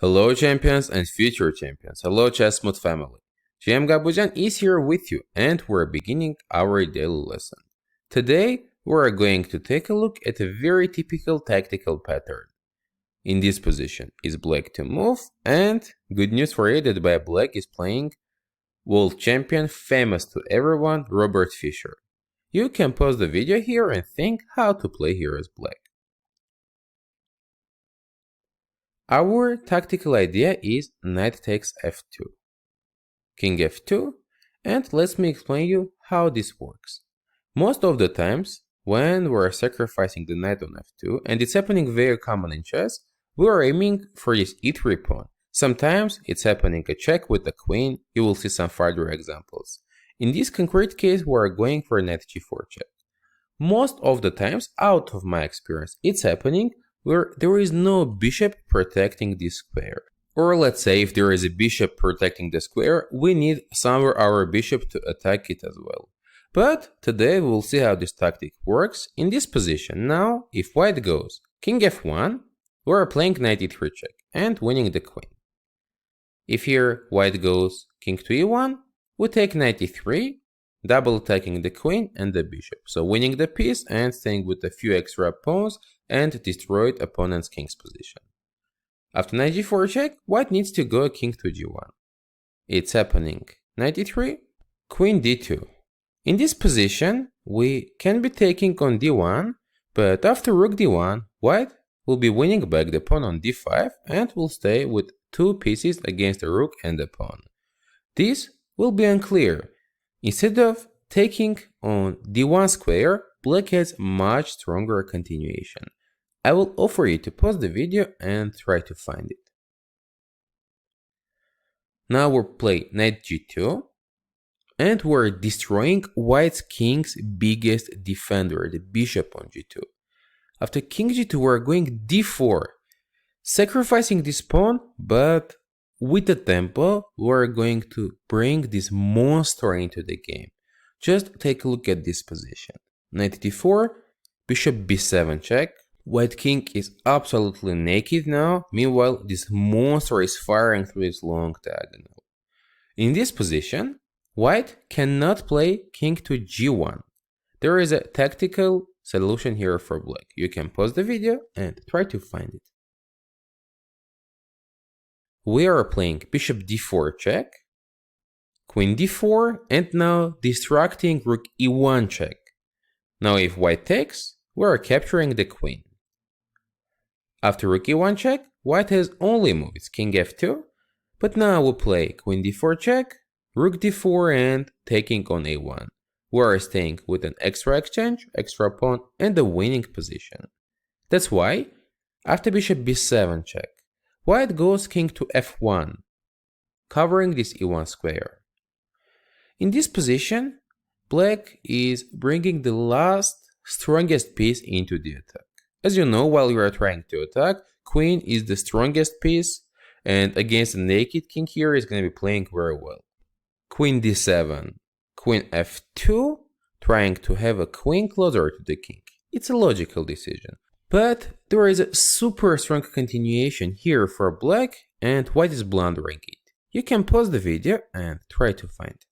Hello champions and future champions, hello Chessmood family. GM Gabuzyan is here with you and we're beginning our daily lesson. Today we're going to take a look at a very typical tactical pattern. In this position is black to move, and good news for you that black is playing world champion famous to everyone Robert Fischer. You can pause the video here and think how to play here as black. Our tactical idea is knight takes f2, king f2, and let me explain you how this works. Most of the times, when we're sacrificing the knight on f2, and it's happening very common in chess, we are aiming for this e3 pawn. Sometimes it's happening a check with the queen, you will see some further examples. In this concrete case, we're going for knight g4 check. Most of the times, out of my experience, it's happening where there is no bishop protecting this square. Or let's say if there is a bishop protecting the square, we need somewhere our bishop to attack it as well. But today we'll see how this tactic works in this position. Now, if white goes king f1, we're playing knight e3 check and winning the queen. If here white goes king to e1, we take knight e3, double attacking the queen and the bishop, so winning the piece and staying with a few extra pawns and destroyed opponent's king's position. After knight g4 check, white needs to go king to g1. It's happening knight e3, queen d2. In this position, we can be taking on d1, but after rook d1, white will be winning back the pawn on d5 and will stay with two pieces against the rook and the pawn. This will be unclear. Instead of taking on d1 square, black has much stronger continuation. I will offer you to pause the video and try to find it. Now we'll play knight g2, and we're destroying white's king's biggest defender, the bishop on g2. After king g2, we're going d4, sacrificing this pawn, but with the tempo, we're going to bring this monster into the game. Just take a look at this position. Knight d4, bishop b7 check. White king is absolutely naked now. Meanwhile, this monster is firing through this long diagonal. In this position, white cannot play king to g1. There is a tactical solution here for black. You can pause the video and try to find it. We are playing bishop d4 check, queen d4, and now distracting rook e1 check. Now if white takes, we are capturing the queen. After rook e1 check, white has only moved king f2, but now we play queen d4 check, rook d4 and taking on a1. We are staying with an extra exchange, extra pawn, and a winning position. That's why, after bishop b7 check, white goes king to f1, covering this e1 square. In this position, black is bringing the last, strongest piece into the attack. As you know, while you are trying to attack, queen is the strongest piece, and against a naked king here is going to be playing very well. Queen d7, queen f2, trying to have a queen closer to the king. It's a logical decision. But there is a super strong continuation here for black, and white is blundering it. You can pause the video and try to find it.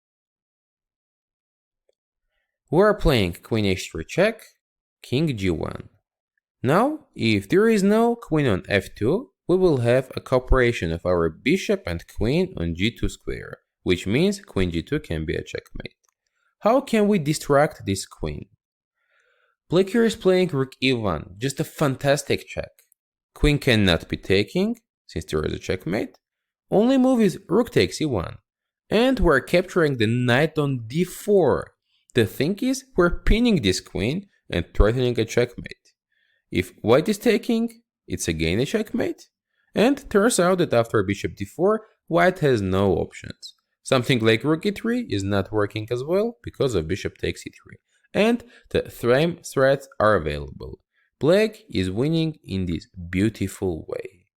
We are playing queen h3 check, king g1. Now, if there is no queen on f2, we will have a cooperation of our bishop and queen on g2 square, which means queen g2 can be a checkmate. How can we distract this queen? Black here is playing rook e1, just a fantastic check. Queen cannot be taking, since there is a checkmate. Only move is rook takes e1. And we're capturing the knight on d4. The thing is, we're pinning this queen and threatening a checkmate. If white is taking, it's again a checkmate. And turns out that after bishop d4, white has no options. Something like rook e3 is not working as well because of bishop takes e3. And the same threats are available. Black is winning in this beautiful way.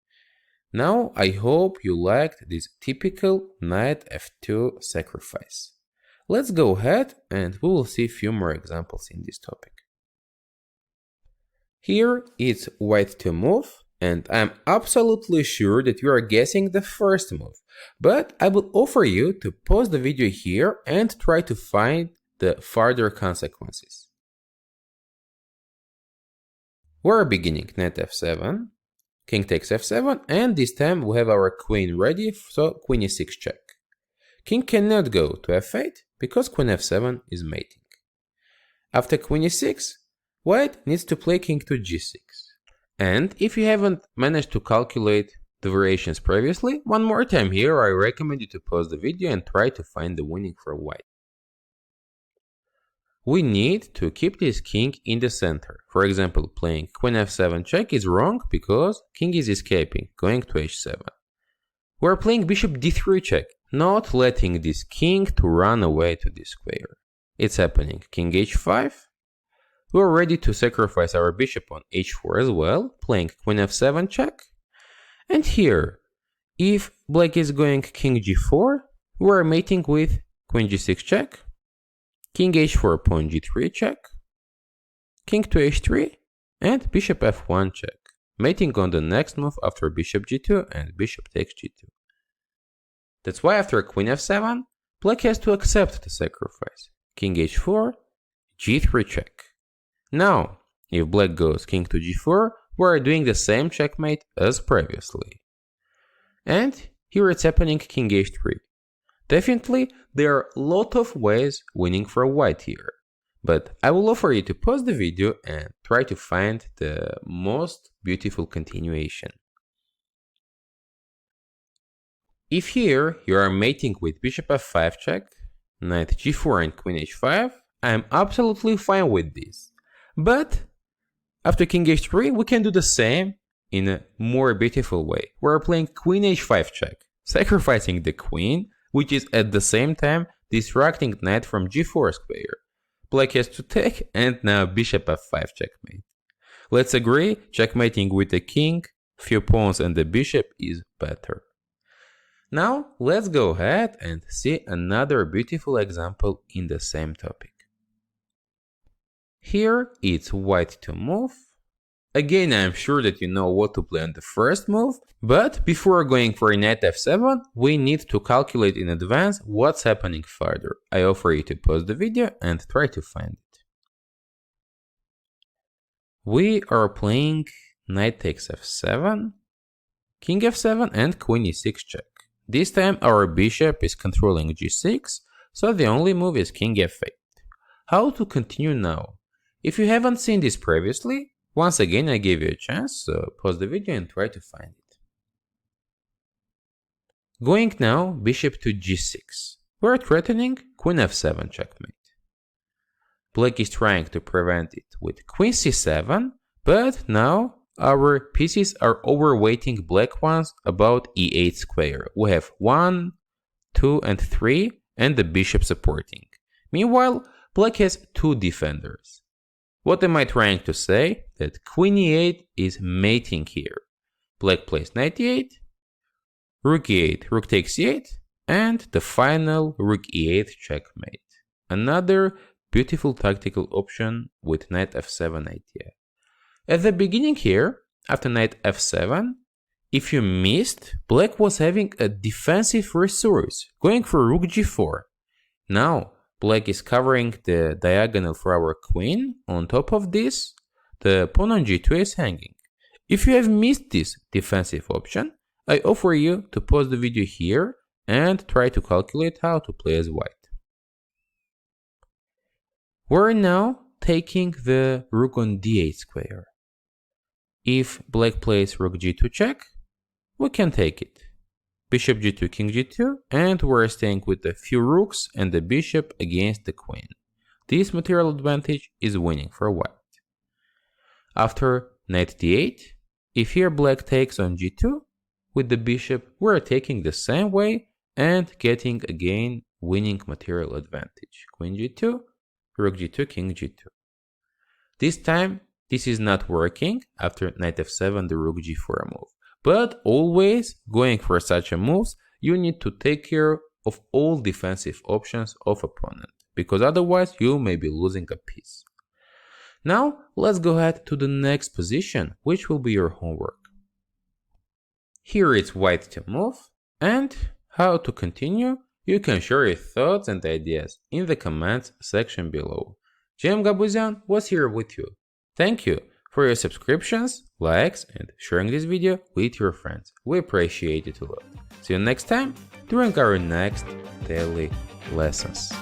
Now I hope you liked this typical knight f2 sacrifice. Let's go ahead and we will see a few more examples in this topic. Here it's white to move, And I'm absolutely sure that you are guessing the first move, but I will offer you to pause the video here and try to find the further consequences. We're beginning knight f7, king takes f7, and this time we have our queen ready, so queen e6 check. King cannot go to f8 because queen f7 is mating. After queen e6, white needs to play king to g6. And if you haven't managed to calculate the variations previously, one more time here I recommend you to pause the video and try to find the winning for white. We need to keep this king in the center. For example, playing queen f7 check is wrong because king is escaping, going to h7. We're playing bishop d3 check, not letting this king to run away to this square. It's happening. King h5. We're ready to sacrifice our bishop on h4 as well, playing queen f7 check. And here, if black is going king g4, we're mating with queen g6 check, king h4 pawn g3 check, king to h3, and bishop f1 check, mating on the next move after bishop g2 and bishop takes g2. That's why after queen f7, black has to accept the sacrifice. King h4, g3 check. Now, if black goes king to g4, we're doing the same checkmate as previously. And here it's happening king h3. Definitely, there are a lot of ways winning for white here, but I will offer you to pause the video and try to find the most beautiful continuation. If here you are mating with bishop f5 check, knight g4 and queen h5, I am absolutely fine with this. But after king h3, we can do the same in a more beautiful way. We're playing queen h5 check, sacrificing the queen, which is at the same time distracting knight from g4 square. Black has to take, and now bishop f5 checkmate. Let's agree, checkmating with the king, few pawns and the bishop is better. Now let's go ahead and see another beautiful example in the same topic. Here it's white to move. Again, I'm sure that you know what to play on the first move, but before going for knight f7, we need to calculate in advance what's happening further. I offer you to pause the video and try to find it. We are playing knight takes f7, king f7 and queen e6 check. This time our bishop is controlling g6, so the only move is king f8. How to continue now? If you haven't seen this previously, once again I gave you a chance, so pause the video and try to find it. Going now, bishop to g6. We're threatening queen f7 checkmate. Black is trying to prevent it with queen c7, but now our pieces are overweighting black ones about e8 square. We have 1, 2 and 3 and the bishop supporting. Meanwhile, black has 2 defenders. What am I trying to say? That queen e8 is mating here. Black plays knight e8, rook e8, rook takes e8, and the final rook e8 checkmate. Another beautiful tactical option with knight f7 idea. At the beginning here, after knight f7, if you missed, black was having a defensive resource, going for rook g4. Now, black is covering the diagonal for our queen. On top of this, the pawn on g2 is hanging. If you have missed this defensive option, I offer you to pause the video here and try to calculate how to play as white. We're now taking the rook on d8 square. If black plays rook g2 check, we can take it. Bishop g2, king g2, and we're staying with a few rooks and the bishop against the queen. This material advantage is winning for white. After knight d8, if here black takes on g2, with the bishop we're taking the same way and getting again winning material advantage. Queen g2, rook g2, king g2. This time this is not working after knight f7, the rook g4 move. But always going for such a moves, you need to take care of all defensive options of opponent, because otherwise you may be losing a piece. Now let's go ahead to the next position, which will be your homework. Here it's white to move, and how to continue. You can share your thoughts and ideas in the comments section below. GM Gabuzyan was here with you. Thank you for your subscriptions, likes, and sharing this video with your friends. We appreciate it a lot. See you next time during our next daily lessons.